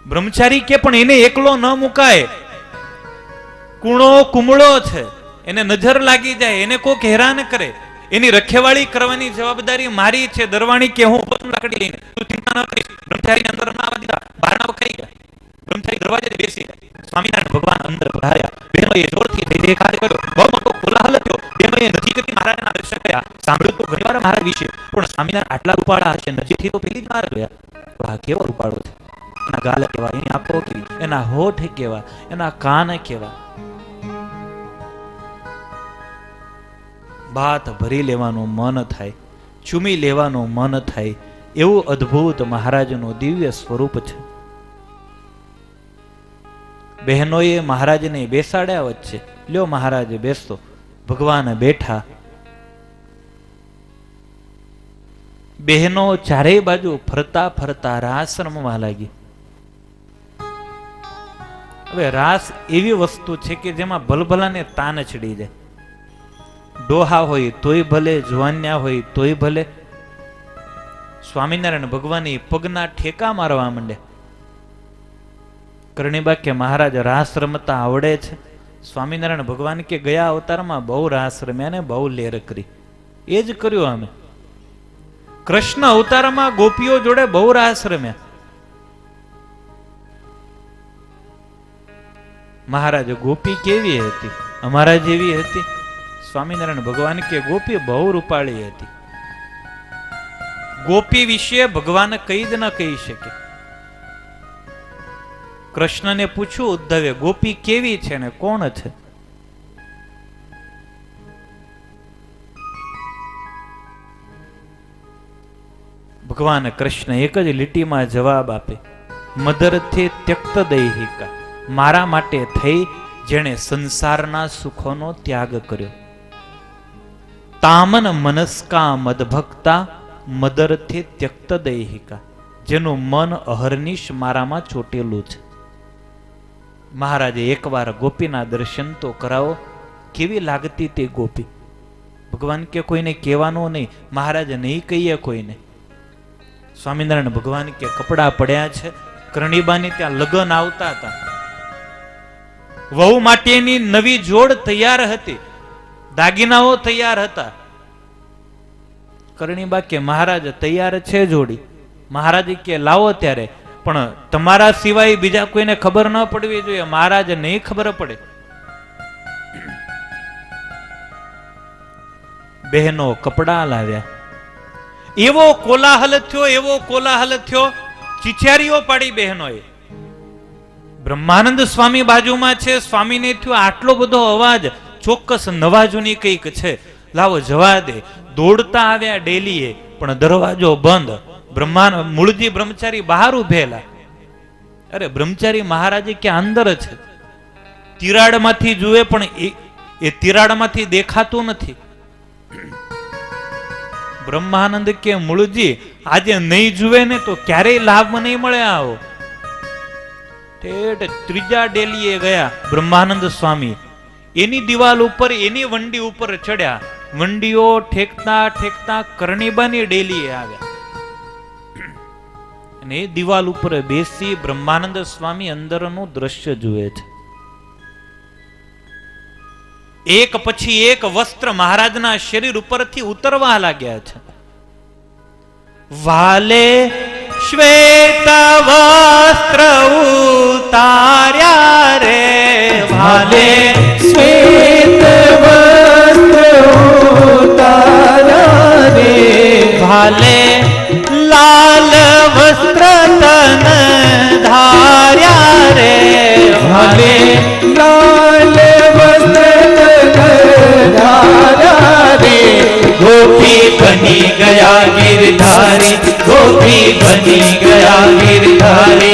બ્રહ્મચારી કે પણ એને એકલો ન મુકાય, કુણો કુમળો છે, એને નજર લાગી જાય, એને કોક હેરાન કરે, એની રખેવાળી કરવાની જવાબદારી મારી છે. દરવાણી કે હું લાકડી લઈને, તું ચિંતા ન કરીશ. બ્રહ્મચારી અંદર ના આવવા દીધા, બારણા વખાઈ ગયા. બ્રહ્મચારી દરવાજે બેસી ગયા. સ્વામિનારાયણ ભગવાન અંદર ભરાયા. બહેનોએ જોરથી જયજયકાર કર્યો, બહુ મોટો કોલાહલ થયો. બહેનોએ નજીકથી મહારાજના દર્શન કર્યા. સાંભળ્યું તો ઘણીવાર મહારાજ વિશે, પણ સ્વામિનારાયણ આટલા રૂપાળા હશે નજીકથી તો પહેલી જ વાર જોયા. આ કેવો રૂપાળો છે, એના ગાલ કેવા, એની આંખો કેવી, એના હોઠ કેવા, એના કાન કેવા. વાત ભરી લેવાનું મન થાય, ચૂમી લેવાનું મન થાય, એવું અદ્ભુત મહારાજનું દિવ્ય સ્વરૂપ છે. બહેનોએ મહારાજને બેસાડ્યા વચ્ચે, લ્યો મહારાજ બેસતો. ભગવાન બેઠા. બહેનો ચારેય બાજુ ફરતા ફરતા રાસ રમવા લાગી. હવે રાસ એવી વસ્તુ છે કે જેમાં ભલભલાને તાન ચડી જાય. ડોહા હોય તોય ભલે, જુવાન્યા હોય તોય ભલે. સ્વામિનારાયણ ભગવાનની પગના ઠેકા મારવા માંડે. કરણીબા કે મહારાજ રાસ રમતા આવડે છે? સ્વામિનારાયણ ભગવાન કે ગયા અવતારમાં બહુ રાસ રમ્યા ને બહુ લેર કરી. એ જ કર્યું અમે. કૃષ્ણ અવતારમાં ગોપીઓ જોડે બહુ રાસ રમ્યા. મહારાજ ગોપી કેવી હતી? અમારા જેવી હતી? સ્વામિનારાયણ ભગવાન કે ગોપી બહુ રૂપાળી હતી. ગોપી વિશે ભગવાન કઈ જ ન કહી શકે. કૃષ્ણને પૂછ્યું ઉદ્ધવે, ગોપી કેવી છે ને કોણ છે? ભગવાન કૃષ્ણ એક જ લીટીમાં જવાબ આપે, મદરથી ત્યક્ત દૈહિકા, મારા માટે થઈ જેણે સંસારના સુખોનો ત્યાગ કર્યો. તામન મનસ્કા મદભક્તા મદરથી ત્યક્ત દૈહિકા, જેનું મન અહર્નિશ મારામાં ચોટેલું છે. મહારાજે એકવાર ગોપીના દર્શન તો કરાવો. કેવી લાગતી તે ગોપી? ભગવાન કે કોઈને કહેવાનું નહીં, મહારાજ નહીં કહીએ કોઈને. સ્વામિનારાયણ ભગવાન કે કપડા પડ્યા છે. કરણીબાની ત્યાં લગ્ન આવતા હતા. વહુ માટેની નવી જોડ તૈયાર હતી, દાગીનાઓ તૈયાર હતા. કરણીબા કે મહારાજ તૈયાર છે જોડી. મહારાજ કે લાવો ત્યારે, પણ તમારા સિવાય બીજા કોઈને ખબર ન પડવી જોઈએ. મહારાજ નહીં ખબર પડે. બહેનો કપડા લાવ્યા. એવો કોલાહલ થયો, એવો કોલાહલ થયો, ચિચિયારીઓ પાડી બહેનોએ. બ્રહ્માનંદ સ્વામી બાજુમાં છે. સ્વામીને થયો આટલો બધો અવાજ, ચોક્કસ નવાજુની કંઈક છે, લાવો જવા દે. દોડતા આવ્યા ડેલીએ, પણ દરવાજો બંધ. મૂળજી બ્રહ્મચારી બહાર ઉભેલા. અરે બ્રહ્મચારી મહારાજે કે અંદર છે. તિરાડમાંથી જુએ પણ એ તિરાડમાંથી દેખાતું નથી. બ્રહ્માનંદ કે મૂળજી આજે નહીં જુએ ને તો ક્યારેય લાભ નહીં મળે. આવો ઠેઠ ત્રીજા ડેલીએ ગયા બ્રહ્માનંદ સ્વામી. એની દિવાલ ઉપર, એની વંડી ઉપર ચડ્યા. વંડીઓ ઠેકતા ઠેકતા કરણીબાની ડેલીએ આવ્યા અને એ દિવાલ ઉપર બેસી બ્રહ્માનંદ સ્વામી અંદરનું દ્રશ્ય જુએ છે. એક પછી એક વસ્ત્ર મહારાજના શરીર ઉપરથી ઉતરવા લાગ્યા છે. વાલે શ્વેત વસ્ત્ર ઉતાર્યા રે, વાલે શ્વેત વસ્ત્ર ઉતાર્યા રે, ભાલે લાલ વસ્ત્ર તન ધાર્યા રે, ભાલે લાલ गोपी बनी गया गिरधारी, गोपी बनी गया गिरधारी,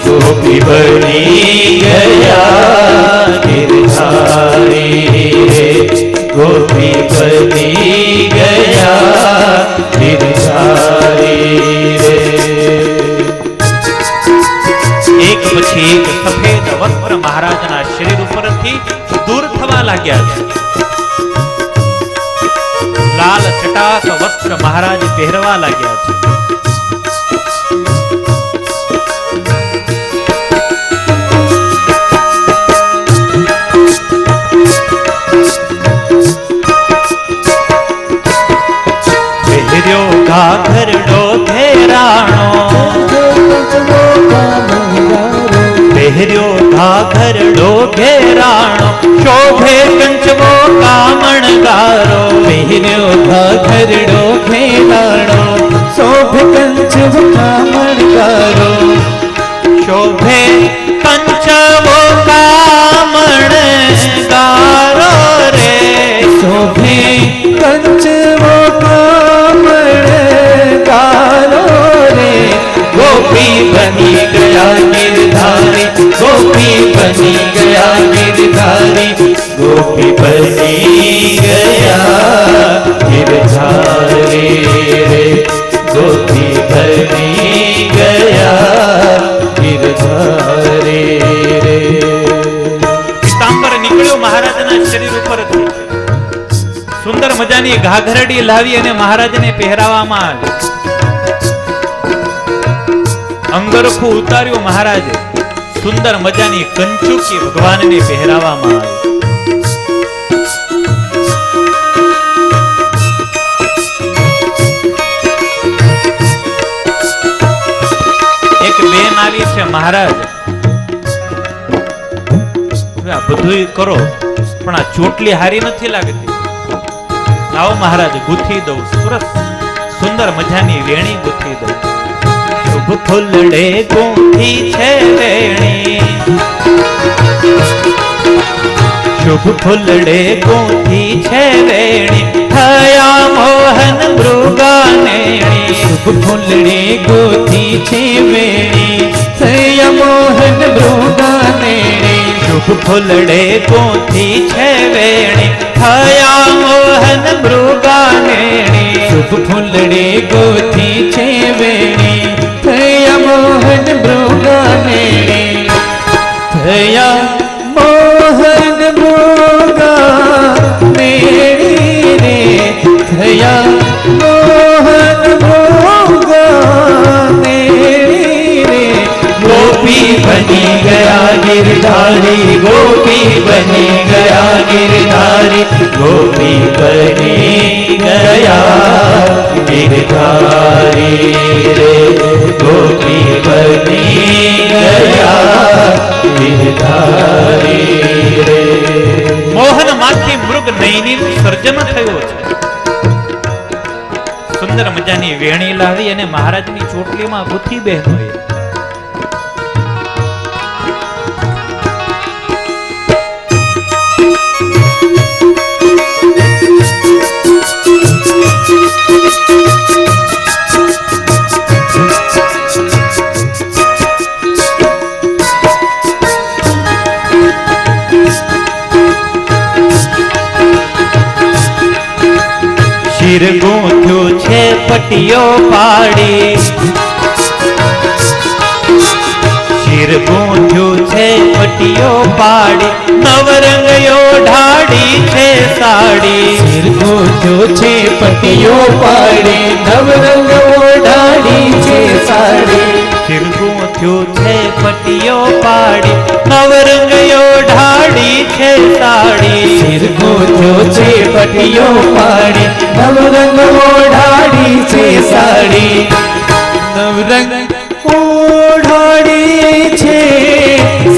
गोपी बनी गया गिरधारी, गोपी बनी गया गिरधारी रे. એક પછી એક સફેદ વસ્ત્ર મહારાજના શરીર ઉપરથી દૂર થવા લાગ્યા છે. લાલ ચટાક વસ્ત્ર મહારાજ પહેરવા લાગ્યા છે. પહેર્યો ઘાઘરડો ઘેરાણો, શોભે કંચવો કામણગારો. પહેર્યો ઘાઘરડો ઘેરાણો, શોભે કંચવો કામણગારો. શોભે કંચવો કામણગારો રે. શોભે કંચવો કામણગારો રે. ગોપી બની ગયા ગિરધારી, ગોપી બની ગયા ગિરધારી, ગોપી બની ગયા ગિરધારી રે. ગોપી બની ગયા ગિરધારી રે. પીતાંબર નીકળ્યો મહારાજના શરીર ઉપરથી. સુંદર મજાની ઘાઘરડી લાવી અને મહારાજને પહેરાવવામાં આવી. અંગરખું ઉતાર્યું મહારાજે. સુંદર મજાની કંચુકી ભગવાનને પહેરાવવામાં આવી. એક બેન આવી છે મહારાજ, આ બધું કરો પણ આ ચોટલી હારી નથી લાગતી. લાવો મહારાજ ગૂંથી દઉં, સરસ સુંદર મજાની વેણી ગૂંથી દઉં. શુભ ફૂલડે ગૂંથી છે વેણી, શુભ ફૂલડે ગૂંથી છે વેણી, થયા મોહન મૃગાનેણી. શુભ ફૂલડે ગૂંથી છે વેણી, થયા મોહન મૃગાનેણી. શુભ ફૂલડે ગૂંથી છે વેણી, થયા મોહન મૃગાનેણી. શુભ ફૂલડે ગૂંથી છે વેણી, થયા મોહન મૃગાનેણી. થયા મોહન મૃગાનેણી રે. થયા મોહન મૃગાનેણી રે. ગોપી બની ગયા ગિરધારી, ગોપી બની ગયા ગિરધારી, ગોપી બની ગયા ગિરધારી રે. ગોપી બની ગયા ગિરધારી રે. મોહન માંથી મૃગ નયનીનું સર્જન થયું છે. સુંદર મજાની વેણી લાવી અને મહારાજની ચોટલીમાં ગૂંથી બહેનોએ. શિર ગૂંથ્યું છે પટીઓ પાડી, શિર ગૂંથ્યું છે પટીઓ પાડી, નવરંગયો ઢાળી છે સાડી. શિર ગૂંથ્યું છે પટીઓ પાડી, નવરંગો ઢાળી છે સાડી. શિર ગૂંથ્યું છે પટીઓ પાડી, નવરંગયો ઢાળી છે સાડી. શિર ગૂંથ્યું છે પટીઓ પાડી, નવરંગો ઢાળી છે સાડી. નવરંગ ઓઢાડી છે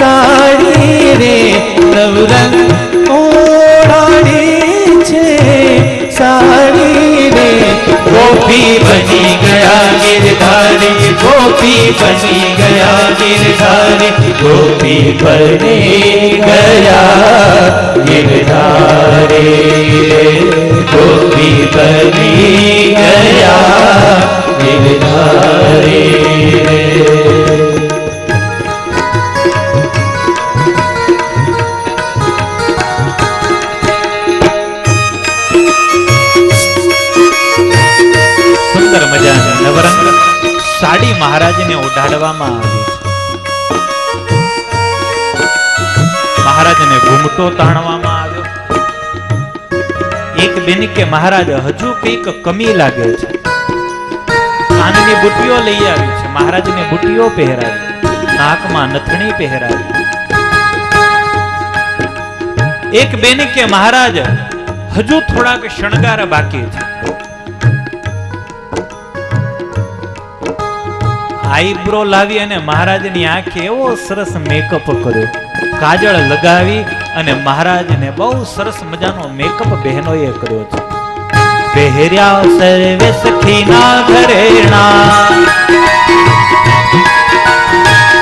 સાડી રે. નવરંગ ઓઢાડી છે સાડી રે. ગોપી બની ગયા ગિરધારી, ગોપી બની ગયા ગિરધારી, ગોપી બની ગયા ગિરધારી રે. ગોપી બની ગયા ગિરધારી રે. સુંદર મજાની નવરંગ સાડી મહારાજને ઓઢાડવામાં આવી. મહારાજને ઘૂમટો તાણવામાં આવ્યો. એક બેન કે મહારાજ હજુ કઈક કમી લાગે છે. કાનની બુટ્ટીઓ લઈ આવી છે, મહારાજને બુટ્ટીઓ પહેરાવી, નાકમાં નથણી પહેરાવી. એક બેન કે મહારાજ હજુ થોડાક શણગાર બાકી છે. આઈબ્રો લાવી અને મહારાજની આંખે એવો સરસ મેકઅપ કર્યો, કાજળ લગાવી અને મહારાજને બહુ સરસ મજાનો મેકઅપ બહેનોએ કર્યો છે. પહેર્યા સર્વે સખીના ઘરેણા,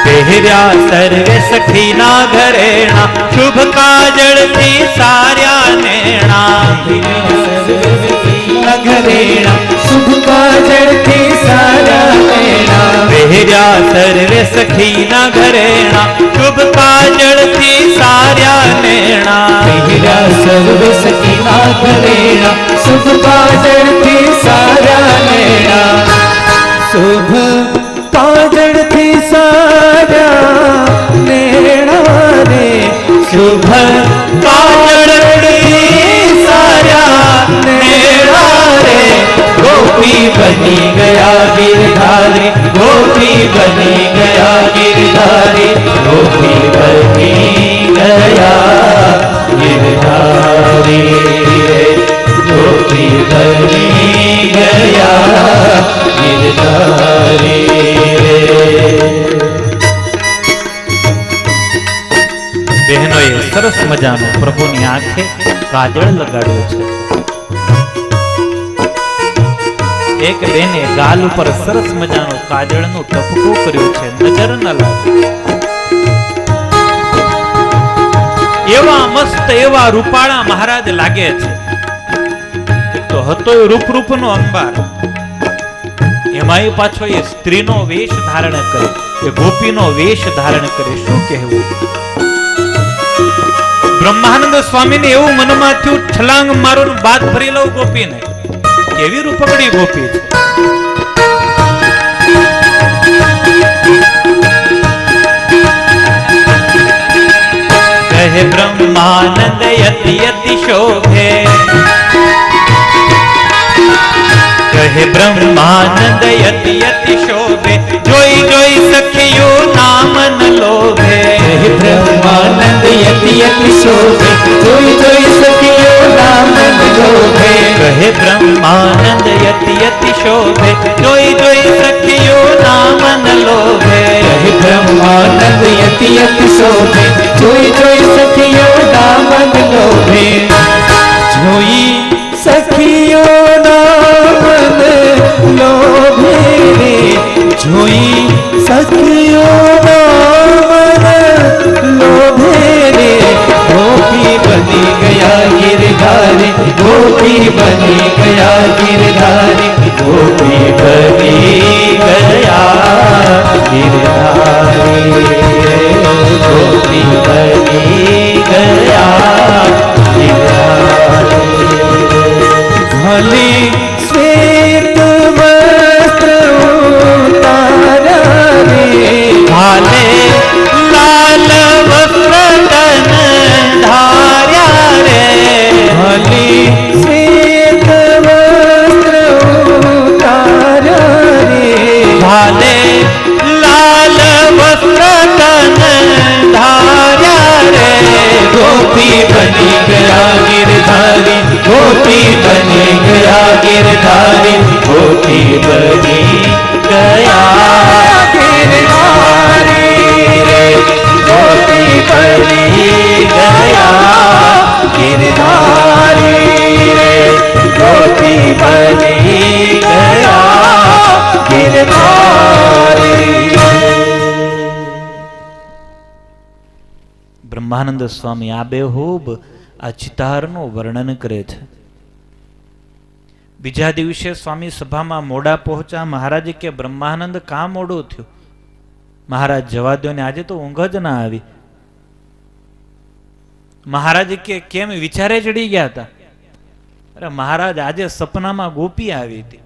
પહેર્યા સર્વે સખીના ઘરેણા, શુભ કાજળથી સાર્યા નેણા. ઘરેણા શુભ કાજળથી સારા નેણા, પહેર્યા સર્વે સખીના ઘરેણા, શુભ કાજળથી સાર્યા નેણા. પહેર્યા સર્વે સખીના ઘરેણા, શુભ કાજળથી સારા નેણા. શુભ કાજળથી સારા નેણા રે, શુભ કાજળથી સારા નેણા રે. ગોપી બની ગયા ગિરધારી, ગોપી બની ગયા ગિરધારી, ગોપી બની ગયા ગિરધારી રે, ગોપી બની ગયા ગિરધારી રે. બહેનોએ સરસ મજાનો પ્રભુની આંખે કાજળ લગાડ્યો છે. એક બેને ગાલ ઉપર સરસ મજાનો કાજળનો ટપકો કર્યો છે, નજર ન લાગે એવા મસ્ત એવા રૂપાળા મહારાજ લાગે છે. તો હતો રૂપનો અંબાર, એમાંય પાછો એ સ્ત્રીનો વેશ ધારણ કરે, એ ગોપીનો વેશ ધારણ કરે. શું કહેવું? બ્રહ્માનંદ સ્વામીને એવું મનમાં થયું, છલાંગ મારો બાદ ભરી લઉં ગોપીને. કેવી રૂપકડી ગોપી છે. કહે બ્રહ્માનંદ યતિ યતિ શોભે, કહે બ્રહ્માનંદ યતિ યતિ શોભે, જોઈ જોઈ સખીઓ નામ ન લોભે. બ્રહ્માનંદ યતિ યતિ શોભે, જોઈ જોઈ સખીઓ નામ ન લોભે. કહે બ્રહ્માનંદ યતિ યતિ શોભે, જોઈ જોઈ સખીઓ નામ ન લોભે. બ્રહ્માનંદ યતિ યતિ શોભે, જોઈ જોઈ સખીઓ નામ ન લોભે. જોઈ સખીઓ નામ ન લોભે રે, જોઈ સખીઓ નામ ન લોભે રે. ગોપી બની ગયા ગિરધારી, ગોપી બની ગયા ગિરધારી, ગોપી બની ગયા ગિરધારી રે, ગોપી બની ગયા ગિરધારી. ભલી શ્વેત વસ્ત્ર ઉતાર્યા રે, ભાલે લાલ વસ્ત્ર તન ધાર્યા રે. ભલી શ્વેત વસ્ત્ર ઉતાર્યા રે, ભાલે લાલ વસ્ત્ર તન ધાર્યા રે. ગોપી બની ગયા ગિરધારી, ગોપી બની ગયા ગિરધારી, ગોપી બની ગયા ગિરધારી રે, ગોપી બની ગયા ગિરધારી રે, ગોપી બની ગયા ગિરધારી. બ્રહ્માનંદ સ્વામી આબેહૂબ આ ચિતારનું વર્ણન કરે છે. બીજા દિવસે સ્વામી સભામાં મોડા પહોંચ્યા. મહારાજ કે બ્રહ્માનંદ કાં મોડું થયું? મહારાજ જવા દો ને, આજે તો ઊંઘ જ ના આવી. મહારાજ કે કેમ વિચારે ચડી ગયા હતા? અરે મહારાજ, આજે સપનામાં ગોપી આવી હતી.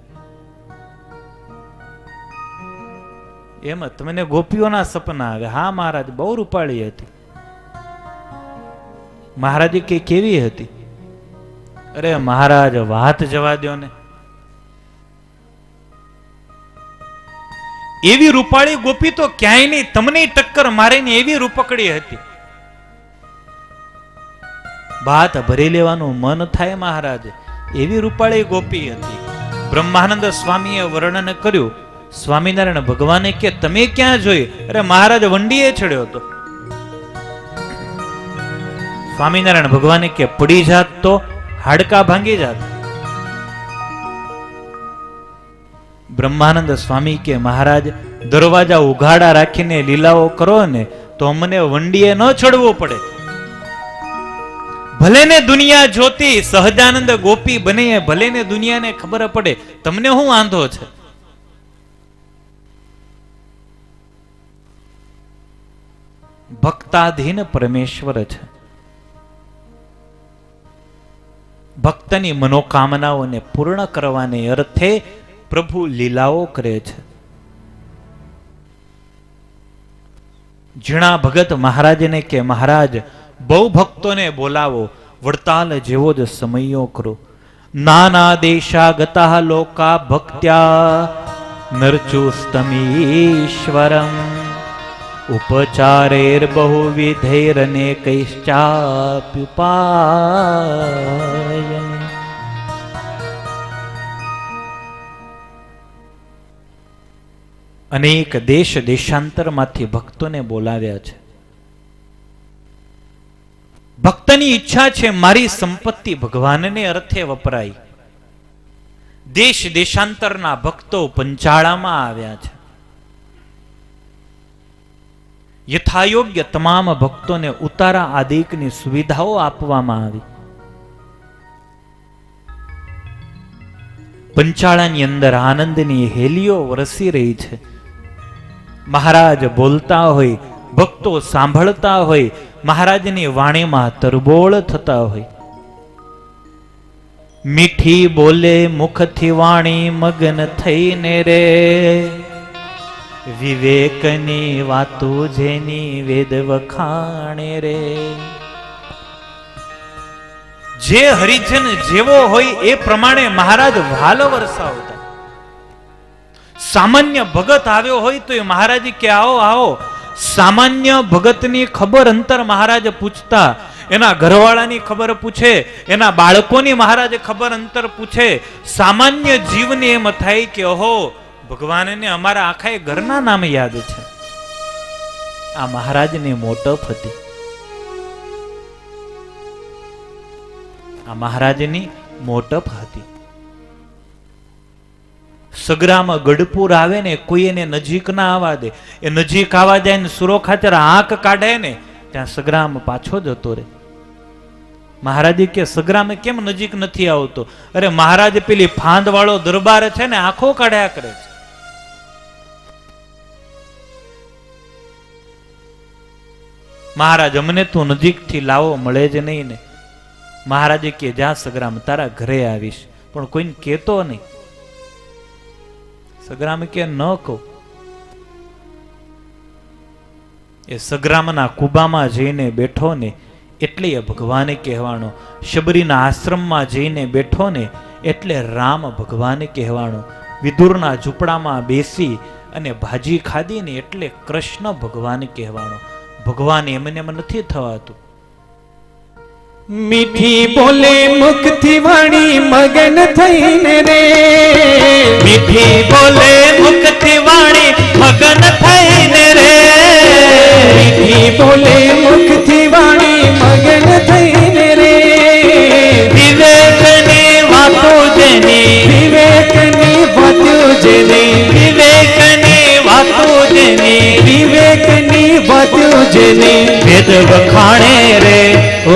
એમ તમને ગોપીઓના સપના આવે? હા મહારાજ, બહુ રૂપાળી હતી. મહારાજ કે કેવી હતી? અરે મહારાજ, વાત જવા દો ને. એવી રૂપાળી ગોપી તો ક્યાંય નહીં, તમને ટક્કર મારે ને એવી રૂપકડી હતી. વાત ભરી લેવાનું મન થાય મહારાજ, એવી રૂપાળી ગોપી હતી. બ્રહ્માનંદ સ્વામીએ વર્ણન કર્યું સ્વામિનારાયણ ભગવાને કે તમે ક્યાં જોઈ? અરે મહારાજ વંડીએ ચડ્યો હતો. સ્વામિનારાયણ ભગવાને કે પડી જાત તો હાડકા ભાંગી જાત. બ્રહ્માનંદ સ્વામી કે મહારાજ દરવાજા ઉઘાડા રાખીને લીલાઓ કરો ને તો અમને વંડીએ ન ચડવું પડે. ભલે ને દુનિયા જોતી સહજાનંદ ગોપી બને, ભલે ને દુનિયાને ખબર પડે, તમને શું વાંધો છે? ભક્તાધીન પરમેશ્વર છે. ભક્તની મનોકામનાઓને પૂર્ણ કરવાને અર્થે પ્રભુ લીલાઓ કરે છે. ઝીણા ભગત મહારાજને કે મહારાજ બહુ ભક્તોને બોલાવો, વડતાલ જેવો જ સમયો કરો. નાના દેશા ગતા લોકા ભક્ત્યા નરચુસ્તમીશ્વરમ ઉપચારેર બહુવિધૈરનેકૈશ્ચાપ્યુપાય. અનેક દેશ દેશાંતરમાંથી ભક્તોને બોલાવ્યા છે. ભક્તની ઈચ્છા છે મારી સંપત્તિ ભગવાનને અર્થે વપરાય. દેશ દેશાંતરના ભક્તો પંચાળામાં આવ્યા છે. યથાયોગ્ય તમામ ભક્તોને ઉતારા આદિકની સુવિધાઓ આપવામાં આવી. પંચાળાની અંદર આનંદની હેલીઓ વરસી રહી છે. મહારાજ બોલતા હોય, ભક્તો સાંભળતા હોય, મહારાજની વાણીમાં તરબોળ થતા હોય. મીઠી બોલે મુખથી વાણી મગન થઈને રે, વિવેકની વાતો જેની વેદ વખાણે રે. જે હરિજન જેવો હોય એ પ્રમાણે મહારાજ વાલ વરસાવતા. સામાન્ય ભગત આવ્યો હોય તો એ મહારાજ કે આવો આવો. સામાન્ય ભગતની ખબર અંતર મહારાજ પૂછતા, એના ઘરવાળાની ખબર પૂછે, એના બાળકોની મહારાજ ખબર અંતર પૂછે. સામાન્ય જીવને એમ થાય કે ઓહો, ભગવાનને અમારા આખા ઘરના નામ યાદ છે. આ મહારાજની મોટપ હતી. આ મહારાજની મોટપ હતી. સગરામાં ગઢપુર આવે ને કોઈ એને નજીક ના આવવા દે. એ નજીક આવવા જાય ને સુરો ખાચર આંખ કાઢે ને ત્યાં સગરામ પાછો જતો રહે. મહારાજ કે સગરામ કેમ નજીક નથી આવતો? અરે મહારાજ પેલી ફાંદ વાળો દરબાર છે ને આંખો કાઢ્યા કરે છે. મહારાજ અમને તું નજીકથી લાવો મળે જ નહીં ને. મહારાજે કે જા સગરામ તારા ઘરે આવીશ, પણ કોઈને કહેતો નહીં. સગ્રામ કે ન કહો. એ સગ્રામના કુબામાં જઈને બેઠો ને એટલે એ ભગવાને કહેવાનો. શબરીના આશ્રમમાં જઈને બેઠો ને એટલે રામ ભગવાને કહેવાનો. વિદુરના ઝૂંપડામાં બેસી અને ભાજી ખાધી ને એટલે કૃષ્ણ ભગવાન કહેવાનો. ભગવાન એમને એમ નથી થવાતું. મીઠી બોલે મુખથી વાણી મગન થઈને રે, મીઠી બોલે મુખથી વાણી મગન થઈને રે, મીઠી બોલે મુખથી વાણી મગન થઈને રે. વિવેકની વાતો જેની, વિવેકની વાતો જેની, વિવેકની વાતો જેની, વિવેકની વાતો જેની. વેદ વખાણે રે,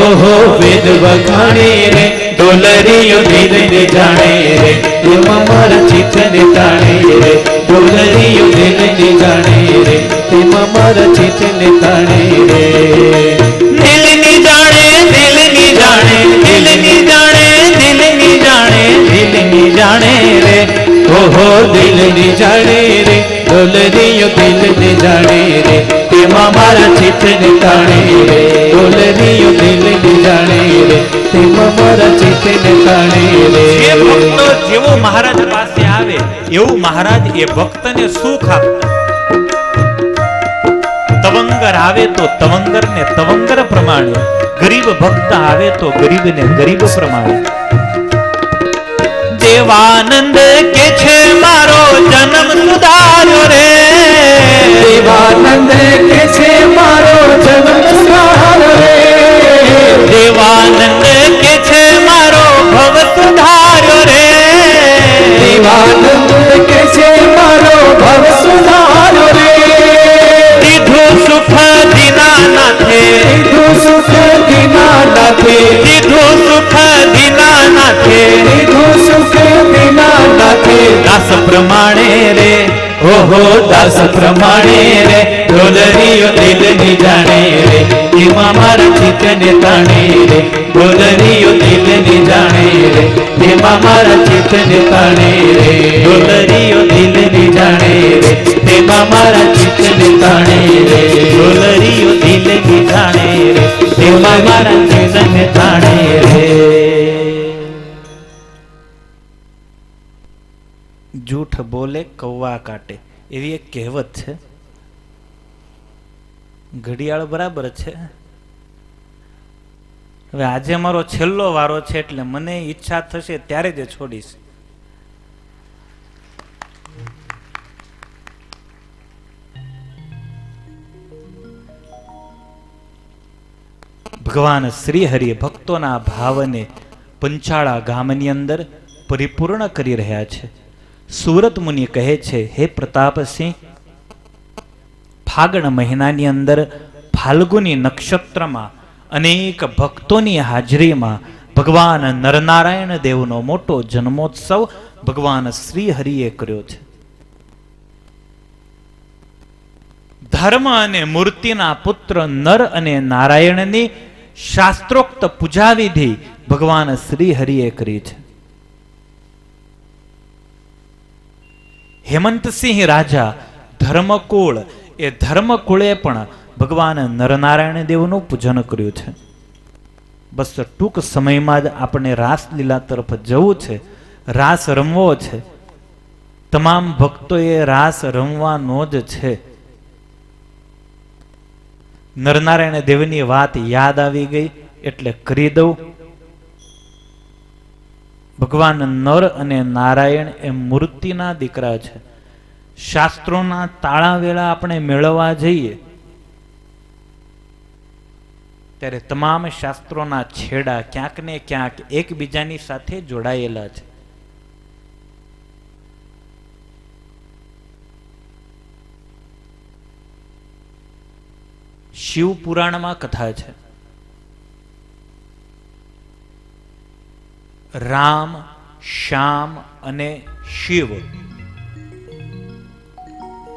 ઓહો વેદ વખાણે રે, ડોલરીઓ દિલને જાણે રે, તેમાં મારા ચિત્તને તાણે રે. ડોલરીઓ દિલને જાણે રે, તેમાં મારા ચિત્તને તાણે રે. દિલની જાણે, દિલની જાણે, દિલની જાણે, દિલની જાણે, દિલની જાણે રે. ઓહો દિલને જાણે રે, ડોલરીઓ દિલને જાણે રે, તેમાં મારા ચિત્તને તાણે રે. ડોલરીઓ દિલને જાણે રે, તેમાં મારા ચિત્તને તાણે રે. જે ભક્તો જેવો મહારાજ પાસે આવે એવું મહારાજ એ ભક્તને સુખ આપતા. તવંગર આવે તો તવંગર ને તવંગર પ્રમાણે, ગરીબ ભક્ત આવે તો ગરીબ ને ગરીબ પ્રમાણે. દેવાનંદ કે છે મારો જન્મ સુધાર્યો રે, દેવાનંદ કે છે મારો જન્મ સુધાર્યો રે, દેવાનંદ કે છે મારો ભવ સુધાર્યો રે, દેવાનંદ કે છે મારો ભવ સુધાર્યો રે, દીધું સુખ દીનાનાથે, દીધું સુખ દીનાનાથે, દીધું સુખ દીનાનાથે, દીધું સુખ દીનાનાથે, દાસ પ્રમાણે રે, ઓહો દાસ પ્રમાણે રે, ડોલરીઓ દિલની જાણે રે, એમાં મારા ચિત્તને તાણે રે, ડોલરીઓ દિલની જાણે રે, એમાં મારા ચિત્તને તાણે રે, ડોલરીઓ દિલની જાણે રે, તેમાં મારા ચિત્તને તાણે રે, ડોલરીઓ દિલની જાણે રે, તેમાં મારા ચિત્તને તાણે રે. જૂઠ બોલે કૌવા કાટે, એવી એક કહેવત છે. ઘડિયાળ બરાબર છે. હવે આજે મારો છેલ્લો વારો છે એટલે મને ઈચ્છા થશે ત્યારે જ છોડીશ. ભગવાન શ્રી હરિ ભક્તોના ભાવને પંચાળા ગામની અંદર પરિપૂર્ણ કરી રહ્યા છે. સુરત મુનિ કહે છે, હે પ્રતાપસિંહ, ફાગણ મહિનાની અંદર ફાલ્ગુની નક્ષત્રમાં અનેક ભક્તોની હાજરીમાં ભગવાન નરનારાયણ દેવનો મોટો જન્મોત્સવ ભગવાન શ્રી હરિએ કર્યો છે. ધર્મ અને મૂર્તિના પુત્ર નર અને નારાયણની શાસ્ત્રોક્ત પૂજા વિધિ ભગવાન શ્રી હરિએ કરી છે. હેમંતસિંહ રાજા ધર્મકુળ, એ ધર્મકુળે પણ ભગવાન નરનારાયણ દેવનું પૂજન કર્યું છે. બસ ટૂંક સમયમાં જ આપણે રાસલીલા તરફ જવું છે, રાસ રમવો છે. તમામ ભક્તોએ રાસ રમવાનો જ છે. નરનારાયણ દેવની વાત યાદ આવી ગઈ એટલે કરી દઉં. ભગવાન નર અને નારાયણ એ મૂર્તિના દીકરા છે. શાસ્ત્રોના તાળા વેળા આપણે મેળવવા જઈએ ત્યારે તમામ શાસ્ત્રોના છેડા ક્યાંક ને ક્યાંક એકબીજાની સાથે જોડાયેલા છે. શિવ પુરાણમાં કથા છે, રામ, શ્યામ અને શિવ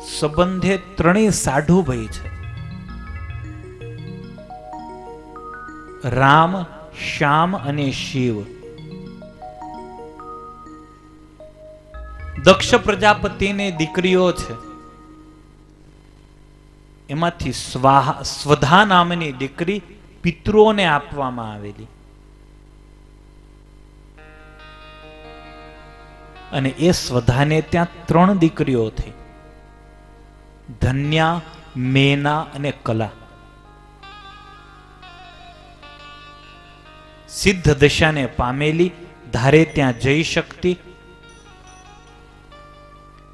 સંબંધે ત્રણેય સાઢુભાઈ છે. રામ, શ્યામ અને શિવ. દક્ષ પ્રજાપતિની દીકરીઓ છે. એમાંથી સ્વધા નામની દીકરી પિતૃઓને આપવામાં આવેલી, અને એ સ્વધાને ત્યાં 3 દીકરીઓ થઈ, ધન્યા, મેના અને કલા. સિદ્ધ દશાને પામેલી, ધારે ત્યાં જઈ શકતી,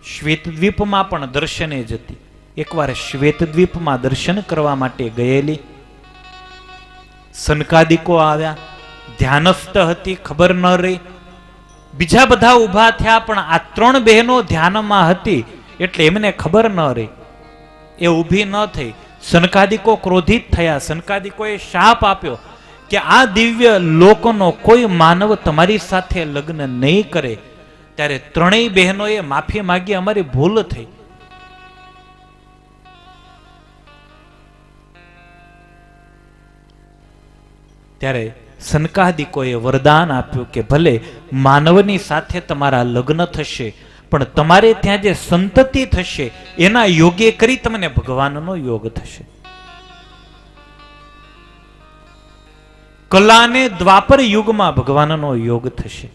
શ્વેતદ્વીપમાં પણ દર્શને જતી. એકવાર શ્વેતદ્વીપમાં દર્શન કરવા માટે ગયેલી. સનકાદિકો આવ્યા, ધ્યાનસ્થ હતી, ખબર ન રહી. બીજા બધા ઊભા થયા પણ આ 3 બહેનો ધ્યાનમાં હતી એટલે એમને ખબર ન રહી. એ ઊભી ન થઈ. સનકાદિકો ક્રોધિત થયા. સનકાદિકોએ શાપ આપ્યો કે આ દિવ્ય લોકનો કોઈ માનવ તમારી સાથે લગ્ન નહીં કરે. ત્યારે 3 બહેનોએ માફી માંગી, અમારી ભૂલ થઈ. ત્યારે સનકાદિકોએ વરદાન આપ્યું કે ભલે માનવની સાથે તમારા લગ્ન થશે પણ તમારે ત્યાં જે સંતતિ થશે એના યોગે કરી તમને ભગવાનનો યોગ થશે. કલાને દ્વાપર યુગમાં ભગવાનનો યોગ થશે.